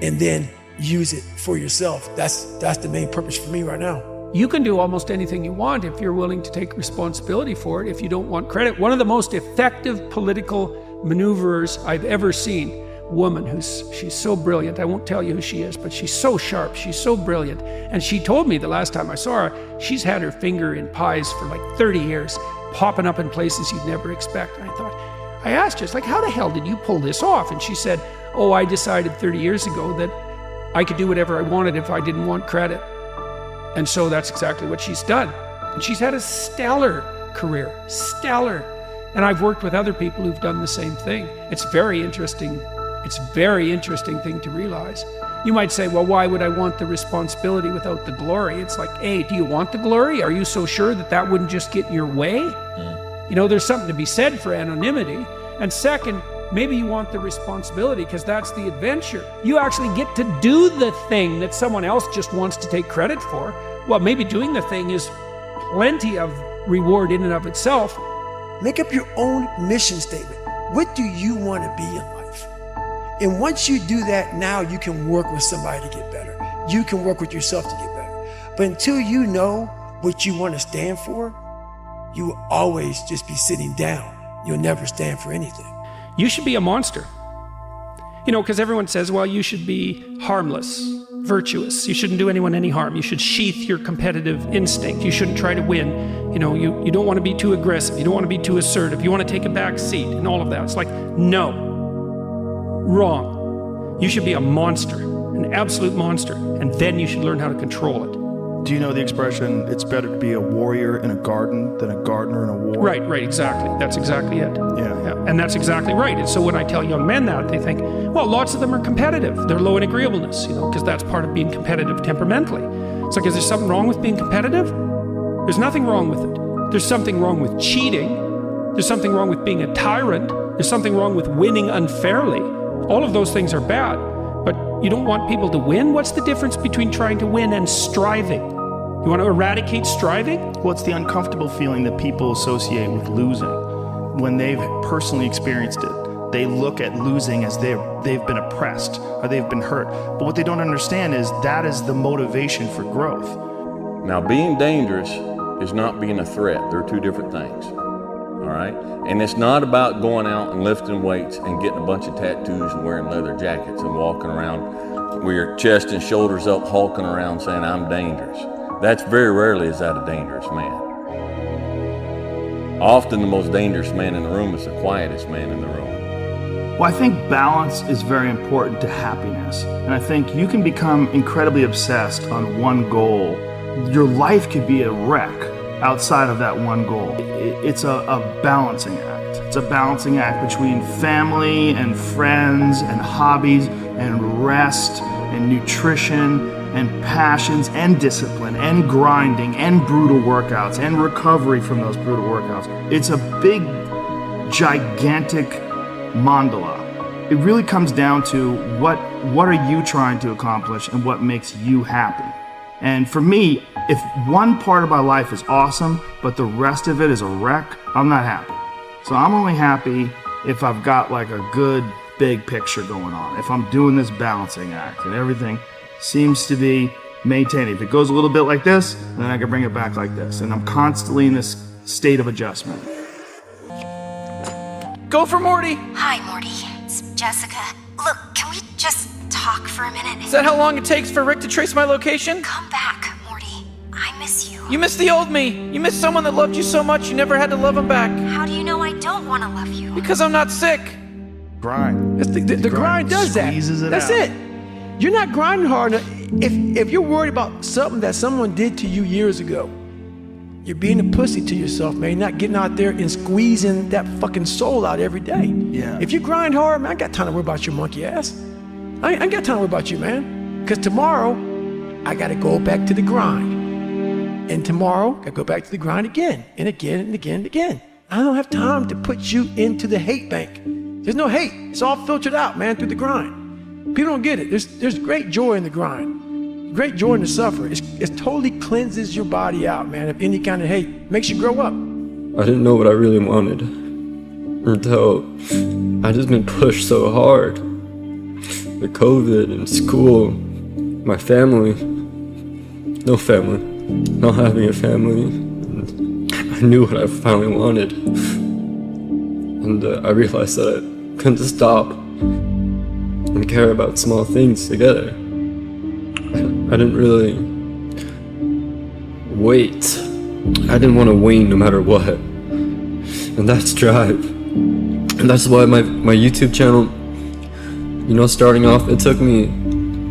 and then use it for yourself. That's the main purpose for me right now. You can do almost anything you want if you're willing to take responsibility for it, if you don't want credit. One of the most effective political maneuverers I've ever seen, woman she's so brilliant. I won't tell you who she is, but she's so sharp, she's so brilliant. And she told me the last time I saw her, she's had her finger in pies for like 30 years, popping up in places you'd never expect. And I asked her, it's like, how the hell did you pull this off? And she said, oh, I decided 30 years ago that I could do whatever I wanted if I didn't want credit. And so that's exactly what she's done. And she's had a stellar career, stellar. And I've worked with other people who've done the same thing. It's very interesting. It's a very interesting thing to realize. You might say, well, why would I want the responsibility without the glory? It's like, A, do you want the glory? Are you so sure that that wouldn't just get in your way? You know, there's something to be said for anonymity. And second, maybe you want the responsibility because that's the adventure. You actually get to do the thing that someone else just wants to take credit for. Well, maybe doing the thing is plenty of reward in and of itself. Make up your own mission statement. What do you want to be in life? And once you do that, now you can work with somebody to get better. You can work with yourself to get better. But until you know what you want to stand for, you will always just be sitting down. You'll never stand for anything. You should be a monster. You know, because everyone says, well, you should be harmless, virtuous. You shouldn't do anyone any harm. You should sheath your competitive instinct. You shouldn't try to win. You know, you don't want to be too aggressive. You don't want to be too assertive. You want to take a back seat and all of that. It's like, no, wrong. You should be a monster, an absolute monster. And then you should learn how to control it. Do you know the expression, it's better to be a warrior in a garden than a gardener in a war? Right, exactly. That's exactly it. Yeah. And that's exactly right. And so when I tell young men that, they think, well, lots of them are competitive. They're low in agreeableness, you know, because that's part of being competitive temperamentally. It's like, is there something wrong with being competitive? There's nothing wrong with it. There's something wrong with cheating. There's something wrong with being a tyrant. There's something wrong with winning unfairly. All of those things are bad. But you don't want people to win? What's the difference between trying to win and striving? You want to eradicate striving? Well, it's the uncomfortable feeling that people associate with losing. When they've personally experienced it, they look at losing as they've been oppressed or they've been hurt. But what they don't understand is that is the motivation for growth. Now, being dangerous is not being a threat. They're two different things. All right? And it's not about going out and lifting weights and getting a bunch of tattoos and wearing leather jackets and walking around with your chest and shoulders up, hulking around saying, I'm dangerous. That's very rarely is that a dangerous man. Often the most dangerous man in the room is the quietest man in the room. Well, I think balance is very important to happiness. And I think you can become incredibly obsessed on one goal. Your life could be a wreck outside of that one goal. It's a balancing act. It's a balancing act between family and friends and hobbies and rest and nutrition and passions and discipline and grinding and brutal workouts and recovery from those brutal workouts. It's a big, gigantic mandala. It really comes down to what are you trying to accomplish and what makes you happy. And for me, if one part of my life is awesome, but the rest of it is a wreck, I'm not happy. So I'm only happy if I've got like a good big picture going on, if I'm doing this balancing act and everything seems to be maintaining. If it goes a little bit like this, then I can bring it back like this. And I'm constantly in this state of adjustment. Go for Morty. Hi, Morty. It's Jessica. Look, can we just talk for a minute? Is that how long it takes for Rick to trace my location? Come back, Morty. I miss you. You miss the old me. You miss someone that loved you so much you never had to love him back. How do you know I don't want to love you? Because I'm not sick. Grind. The grind does that. That's it. You're not grinding hard enough. If you're worried about something that someone did to you years ago, you're being a pussy to yourself, man. You're not getting out there and squeezing that fucking soul out every day. Yeah. If you grind hard, man, I ain't got time to worry about your monkey ass. I ain't got time to worry about you, man. Because tomorrow, I got to go back to the grind. And tomorrow, I go back to the grind again and again and again and again. I don't have time to put you into the hate bank. There's no hate. It's all filtered out, man, through the grind. People don't get it. There's great joy in the grind. Great joy in the suffer. It totally cleanses your body out, man, of any kind of hate. Makes you grow up. I didn't know what I really wanted until I just been pushed so hard. The COVID and school, my family, no family, not having a family. I knew what I finally wanted. And I realized that I couldn't stop and care about small things together. I didn't really wait. I didn't want to wane no matter what. And that's drive. And that's why my YouTube channel, you know, starting off, it took me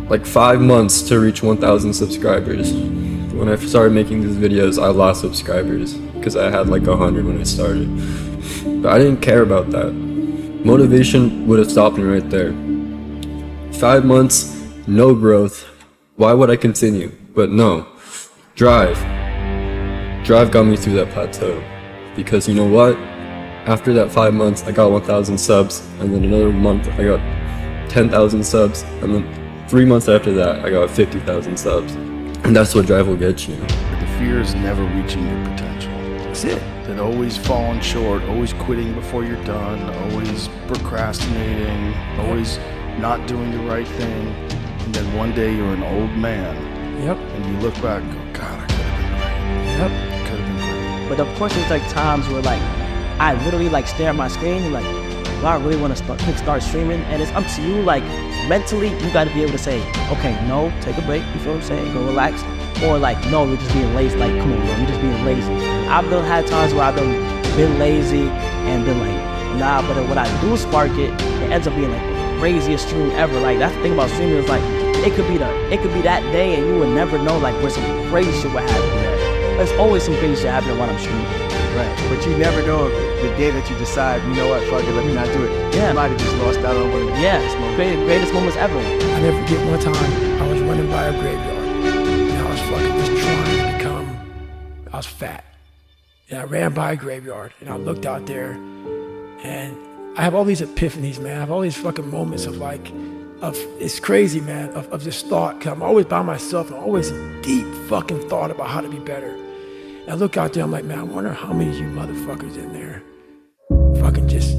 like 5 months to reach 1,000 subscribers. When I started making these videos, I lost subscribers because I had like 100 when I started. But I didn't care about that. Motivation would have stopped me right there. 5 months, no growth. Why would I continue? But no. Drive got me through that plateau. Because you know what? After that 5 months, I got 1,000 subs, and then another month, I got 10,000 subs, and then 3 months after that, I got 50,000 subs. And that's what drive will get you. The fear is never reaching your potential. That's it. That always falling short, always quitting before you're done, always procrastinating, always not doing the right thing. And then one day you're an old man. Yep. And you look back and go, God, I could have been great. Yep. Could have been great. But of course, there's like times where like I literally like stare at my screen and like, well, I really want to click start streaming, and it's up to you. Like mentally, you got to be able to say, okay, no, take a break. You feel what I'm saying? Go relax. Or like, no, you're just being lazy. Like, come on, bro, you're just being lazy. I've had times where I've been lazy and been like, nah. But when I do spark it, it ends up being like the craziest stream ever. Like that's the thing about streaming is like it could be that day, and you would never know like where some crazy shit would happen. There's always some crazy shit happening while I'm streaming. Right, but you never know the day that you decide, you know what, fuck it, let me not do it. Yeah. You might have just lost out on one of the greatest moments ever. I never forget one time I was running by a graveyard, and I was fucking just trying to become, I was fat. And I ran by a graveyard, and I looked out there, and I have all these epiphanies, man. I have all these fucking moments of like, it's crazy, man, of this thought, because I'm always by myself, and always in deep fucking thought about how to be better. And I look out there, I'm like, man, I wonder how many of you motherfuckers in there fucking just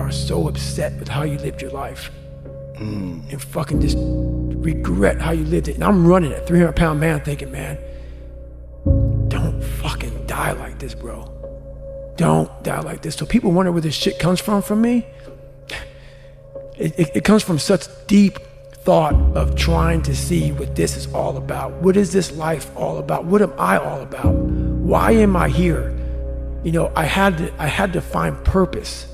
are so upset with how you lived your life and fucking just regret how you lived it. And I'm running a 300-pound man thinking, man, don't fucking die like this, bro. Don't die like this. So people wonder where this shit comes from me. It comes from such deep thought of trying to see what this is all about. What is this life all about? What am I all about? Why am I here? You know, I had to find purpose.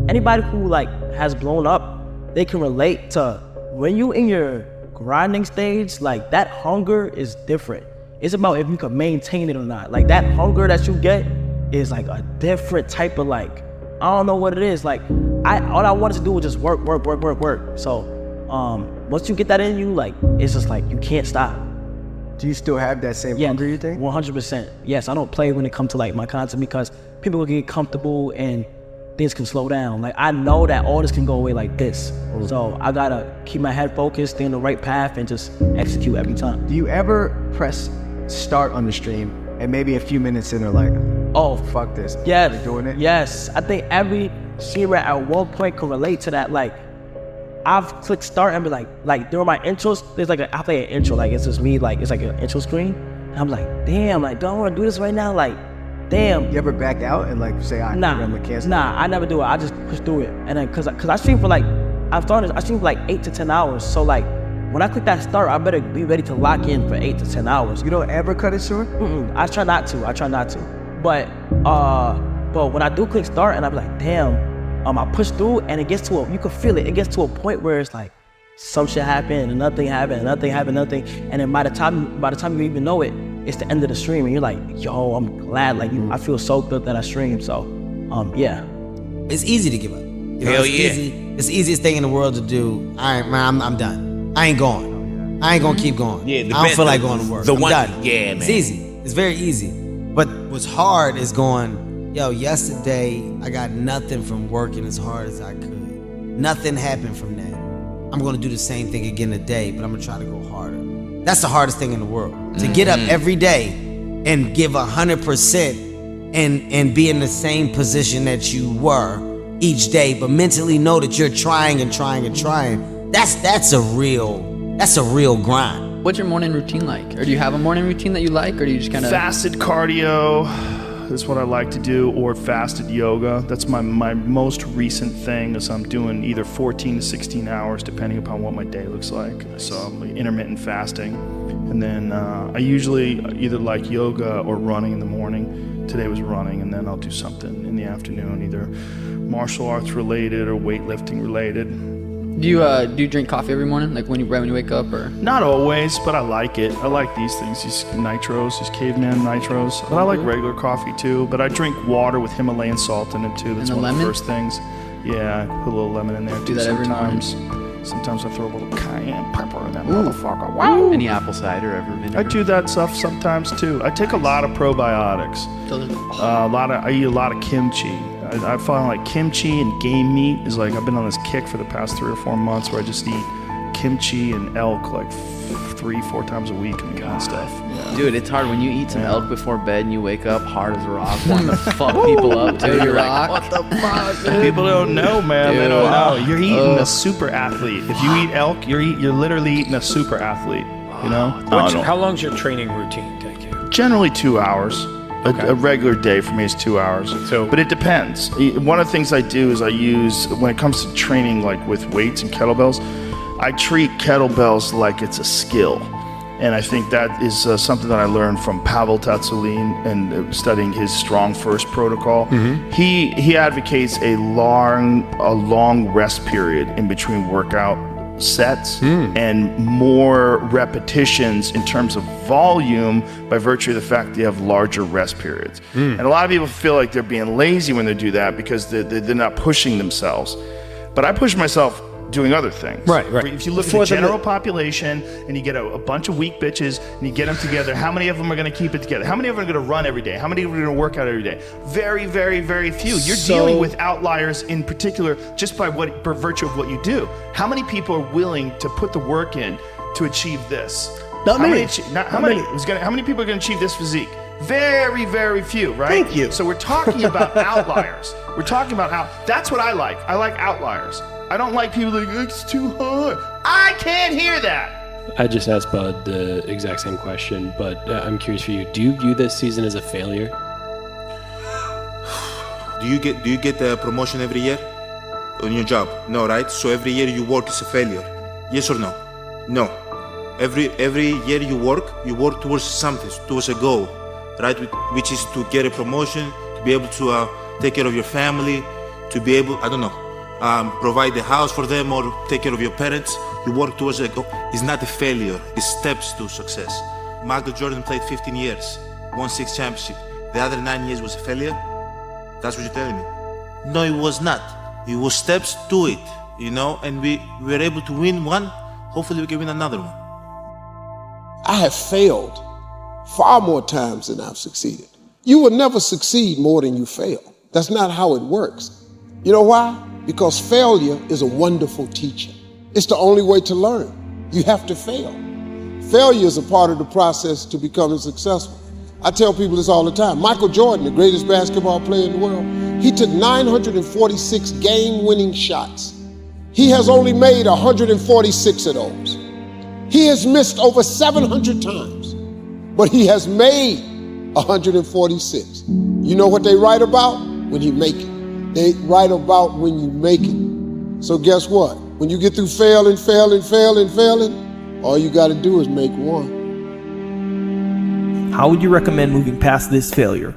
Anybody who like has blown up, they can relate to when you in your grinding stage, like that hunger is different. It's about if you can maintain it or not. Like that hunger that you get is like a different type of like, I don't know what it is. Like all I wanted to do was just work. So once you get that in you, like it's just like you can't stop. Do you still have that same hunger, you think? 100%. Yes, I don't play when it comes to like my content because people will get comfortable and things can slow down. Like I know that all this can go away like this. So I gotta keep my head focused, stay on the right path, and just execute every time. Do you ever press start on the stream and maybe a few minutes in are like, oh, fuck this. Yeah, You're doing it? Yes. I think every streamer at one point can relate to that. Like I've clicked start and be like during my intros, there's like I play an intro, like it's just me, like it's like an intro screen. And I'm like, damn, like do I want to do this right now? Like, damn. You ever back out and like say, I'm gonna cancel? Nah, I never do it. I just push through it. And then cause I stream for like, I stream for like 8 to 10 hours. So like when I click that start, I better be ready to lock in for 8 to 10 hours. You don't ever cut it short? I try not to. But when I do click start and I'm like, damn. I push through and it gets to you can feel it. It gets to a point where it's like some shit happened and nothing happened. And then by the time you even know it, it's the end of the stream and you're like, yo, I'm glad. Like I feel so good that I streamed. So, yeah. It's easy to give up. You know, Hell it's yeah. easy. It's the easiest thing in the world to do. I'm done. I ain't going. I ain't gonna keep going. Yeah, I don't feel like going to work. I'm done. Yeah, man. It's easy. It's very easy. But what's hard is going, yo, yesterday I got nothing from working as hard as I could. Nothing happened from that. I'm gonna do the same thing again today, but I'm gonna try to go harder. That's the hardest thing in the world. To get up every day and give 100% and be in the same position that you were each day, but mentally know that you're trying and trying and trying. That's a real grind. What's your morning routine like? Or do you have a morning routine that you like, or do you just kind of... Fasted cardio is what I like to do, or fasted yoga. That's my most recent thing, is I'm doing either 14 to 16 hours, depending upon what my day looks like. So I'm intermittent fasting. And then I usually either like yoga or running in the morning. Today was running, and then I'll do something in the afternoon, either martial arts related or weightlifting related. Do you drink coffee every morning, like right when you wake up, or? Not always, but I like it. I like these things, these nitros, these caveman nitros. But I like regular coffee too. But I drink water with Himalayan salt in it too. That's one of the first things. Yeah, I put a little lemon in there too. Do that every morning. Sometimes I throw a little cayenne pepper in that motherfucker. Wow. Any apple cider ever? Vinegar? I do that stuff sometimes too. I take a lot of probiotics. I eat a lot of kimchi. I find like kimchi and game meat is like, I've been on this kick for the past 3 or 4 months where I just eat kimchi and elk like 3-4 times a week and stuff. Dude, it's hard when you eat some elk before bed and you wake up hard as a rock, wanting to fuck people up too. You're like, what the fuck, dude? People don't know, man. Dude, they don't know. You're eating a super athlete. If you eat elk, you're literally eating a super athlete. You know? How long's your training routine take you? Generally 2 hours. Okay. A regular day for me is 2 hours. But it depends. One of the things I do is I use, when it comes to training like with weights and kettlebells, I treat kettlebells like it's a skill. And I think that is something that I learned from Pavel Tsatsouline and studying his Strong First protocol. Mm-hmm. He advocates a long rest period in between workout sets and more repetitions in terms of volume by virtue of the fact that you have larger rest periods. And a lot of people feel like they're being lazy when they do that because they're not pushing themselves. But I push myself doing other things. Right. If you look at the general population and you get a bunch of weak bitches and you get them together, how many of them are going to keep it together? How many of them are going to run every day? How many are going to work out every day? Very, very, very few. You're dealing with outliers in particular just by virtue of what you do. How many people are willing to put the work in to achieve this? How many people are going to achieve this physique? Very, very few, right? Thank you. So we're talking about outliers. We're talking about that's what I like. I like outliers. I don't like people like, it's too hard. I can't hear that. I just asked Bud the exact same question, but I'm curious for you. Do you view this season as a failure? Do you get the promotion every year on your job? No, right? So every year you work is a failure. Yes or no? No. Every year you work towards something, towards a goal, right? Which is to get a promotion, to be able to take care of your family, to be able, provide the house for them or take care of your parents. You work towards a goal. It's not a failure. It's steps to success. Michael Jordan played 15 years, won 6 championships. The other 9 years was a failure? That's what you're telling me? No, it was not. It was steps to it, and we were able to win one. Hopefully we can win another one. I have failed far more times than I've succeeded. You will never succeed more than you fail. That's not how it works. You know why? Because failure is a wonderful teacher. It's the only way to learn. You have to fail. Failure is a part of the process to becoming successful. I tell people this all the time. Michael Jordan, the greatest basketball player in the world, he took 946 game-winning shots. He has only made 146 of those. He has missed over 700 times, but he has made 146. You know what they write about? When he make it. They write about when you make it. So guess what? When you get through failing, all you got to do is make one. How would you recommend moving past this failure?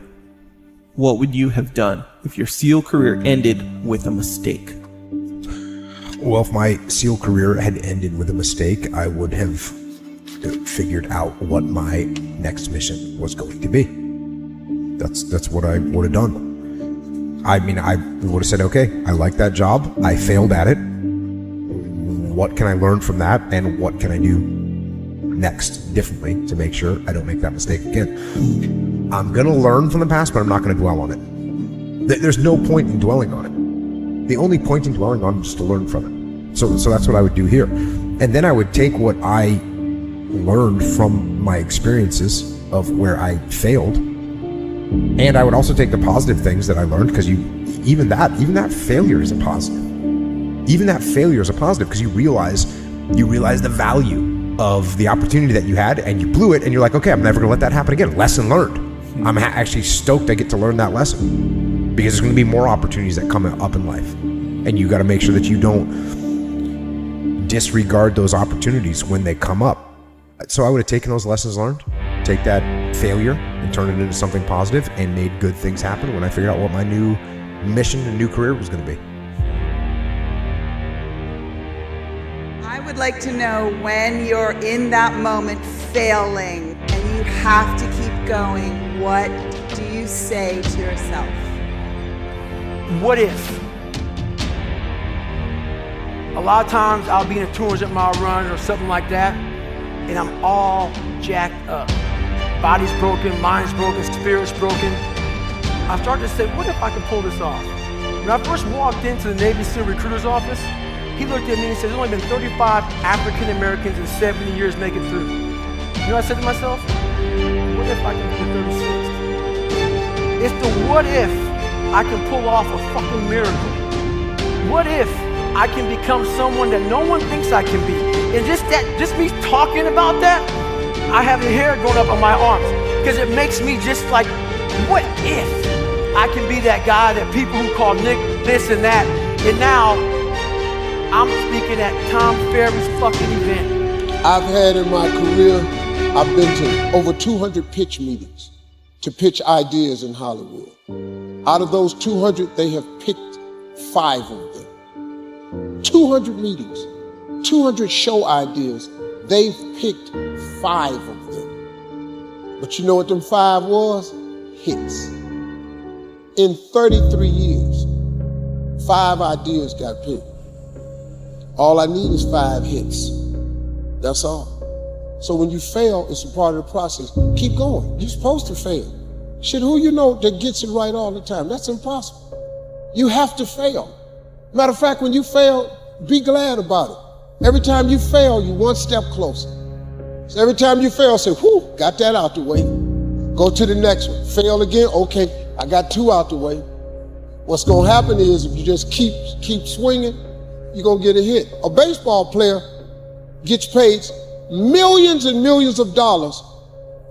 What would you have done if your SEAL career ended with a mistake? Well, if my SEAL career had ended with a mistake, I would have figured out what my next mission was going to be. That's what I would have done. I mean, I would have said, okay, I like that job. I failed at it. What can I learn from that? And what can I do next differently to make sure I don't make that mistake again? I'm going to learn from the past, but I'm not going to dwell on it. There's no point in dwelling on it. The only point in dwelling on it is to learn from it. So that's what I would do here. And then I would take what I learned from my experiences of where I failed, and I would also take the positive things that I learned, because even that failure is a positive. Even that failure is a positive, because you realize the value of the opportunity that you had, and you blew it, and you're like, okay, I'm never gonna let that happen again. Lesson learned. I'm actually stoked I get to learn that lesson, because there's gonna be more opportunities that come up in life, and you got to make sure that you don't disregard those opportunities when they come up. So I would have taken those lessons learned, take that failure and turned it into something positive, and made good things happen when I figured out what my new mission and new career was going to be. would like to know when you're in that moment failing and you have to keep going, what do you say to yourself? What if? A lot of times I'll be in a 200-mile run or something like that, and I'm all jacked up. Body's broken, mind's broken, spirit's broken. I started to say, what if I can pull this off? When I first walked into the Navy SEAL recruiter's office, he looked at me and said, there's only been 35 African Americans in 70 years make it through. You know what I said to myself? What if I can be the 36th? It's the what if I can pull off a fucking miracle. What if I can become someone that no one thinks I can be? And just me talking about that, I have the hair going up on my arms because it makes me just like, what if I can be that guy that people who call Nick this and that, and now I'm speaking at Tom Ferry's fucking event. I've had in my career, I've been to over 200 pitch meetings to pitch ideas in Hollywood. Out of those 200, they have picked 5 of them. 200 meetings, 200 show ideas, they've picked 5 of them. But you know what them 5 was? Hits. In 33 years, 5 ideas got picked. All I need is 5 hits. That's all. So when you fail, it's a part of the process. Keep going. You're supposed to fail. Shit, who you know that gets it right all the time? That's impossible. You have to fail. Matter of fact, when you fail, be glad about it. Every time you fail, you're one step closer. So every time you fail, say, whew, got that out the way. Go to the next one. Fail again, okay, I got 2 out the way. What's gonna happen is if you just keep swinging, you're gonna get a hit. A baseball player gets paid millions and millions of dollars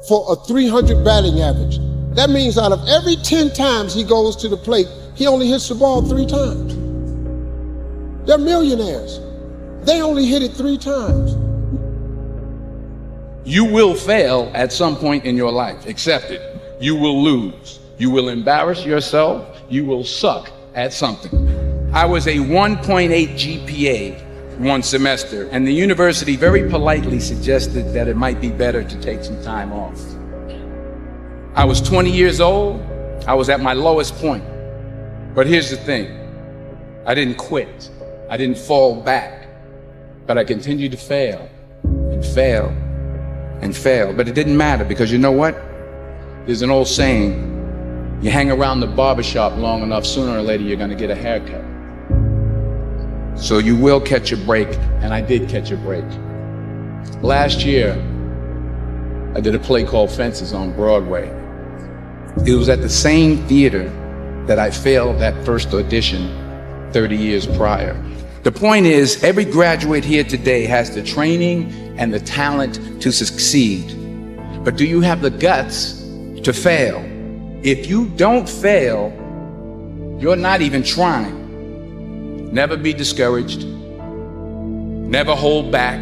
for a 300 batting average. That means out of every 10 times he goes to the plate, he only hits the ball 3 times. They're millionaires. They only hit it 3 times. You will fail at some point in your life. Accept it. You will lose. You will embarrass yourself. You will suck at something. I was a 1.8 GPA one semester, and the university very politely suggested that it might be better to take some time off. I was 20 years old. I was at my lowest point. But here's the thing. I didn't quit. I didn't fall back. But I continued to fail and fail and fail. But it didn't matter because you know what? There's an old saying, you hang around the barbershop long enough, sooner or later you're gonna get a haircut. So you will catch a break, and I did catch a break. Last year, I did a play called Fences on Broadway. It was at the same theater that I failed that first audition 30 years prior. The point is, every graduate here today has the training and the talent to succeed. But do you have the guts to fail? If you don't fail, you're not even trying. Never be discouraged. Never hold back.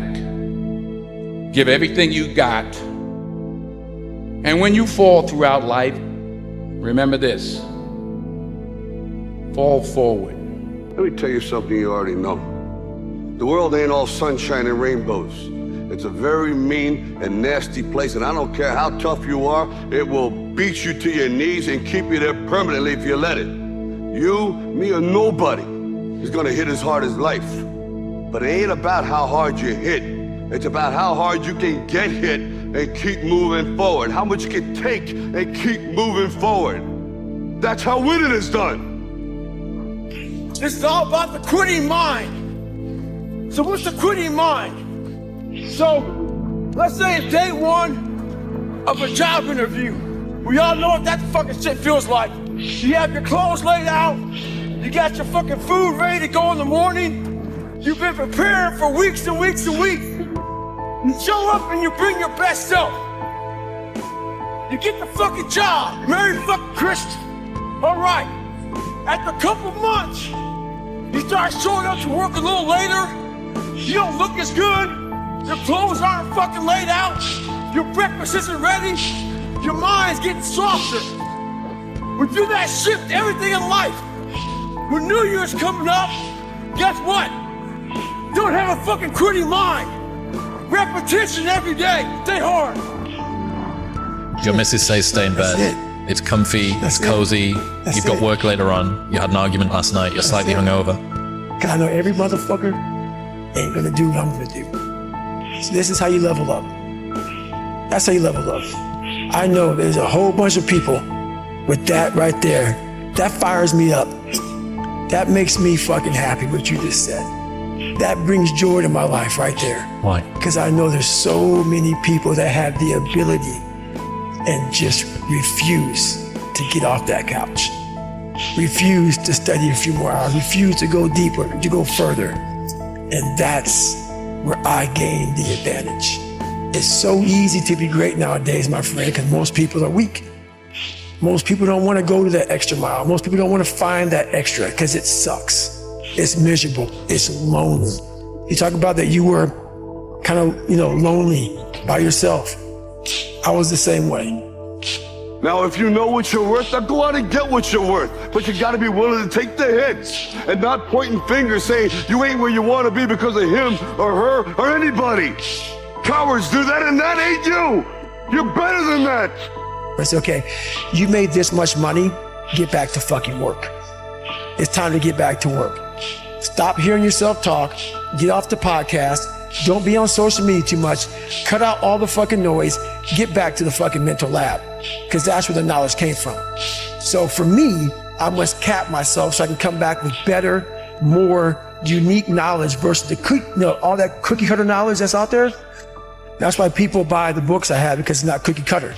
Give everything you got. And when you fall throughout life, remember this. Fall forward. Let me tell you something you already know. The world ain't all sunshine and rainbows. It's a very mean and nasty place, and I don't care how tough you are, it will beat you to your knees and keep you there permanently if you let it. You, me, or nobody is gonna hit as hard as life. But it ain't about how hard you hit. It's about how hard you can get hit and keep moving forward. How much you can take and keep moving forward. That's how winning is done. This is all about the quitting mind. So what's the quitting mind? So let's say it's day 1 of a job interview. We all know what that fucking shit feels like. You have your clothes laid out. You got your fucking food ready to go in the morning. You've been preparing for weeks and weeks and weeks. You show up and you bring your best self. You get the fucking job. Merry fucking Christmas. All right. After a couple months, you start showing up to work a little later. You don't look as good. Your clothes aren't fucking laid out. Your breakfast isn't ready. Your mind's getting softer. We do that shit to everything in life. When New Year's coming up, guess what? Don't have a fucking quitting line. Repetition every day. Stay hard. Your missus says stay in bed. It's comfy, it's cozy. You've got work later on. You had an argument last night. You're slightly hungover. Cause I know every motherfucker ain't gonna do what I'm gonna do. So this is how you level up. That's how you level up. I know there's a whole bunch of people with that right there. That fires me up. That makes me fucking happy, what you just said. That brings joy to my life right there. Why? Because I know there's so many people that have the ability and just refuse to get off that couch. Refuse to study a few more hours. Refuse to go deeper, to go further. And that's where I gain the advantage. It's so easy to be great nowadays, my friend, because most people are weak. Most people don't want to go to that extra mile. Most people don't want to find that extra because it sucks. It's miserable. It's lonely. You talk about that you were kind of, lonely by yourself. I was the same way. Now, if you know what you're worth, then go out and get what you're worth. But you gotta be willing to take the hits and not pointing fingers saying you ain't where you wanna be because of him or her or anybody. Cowards do that and that ain't you. You're better than that. It's okay. You made this much money, get back to fucking work. It's time to get back to work. Stop hearing yourself talk, get off the podcast, don't be on social media too much, cut out all the fucking noise, get back to the fucking mental lab, because that's where the knowledge came from. So for me, I must cap myself so I can come back with better, more unique knowledge versus all that cookie cutter knowledge that's out there. That's why people buy the books I have, because it's not cookie cutter.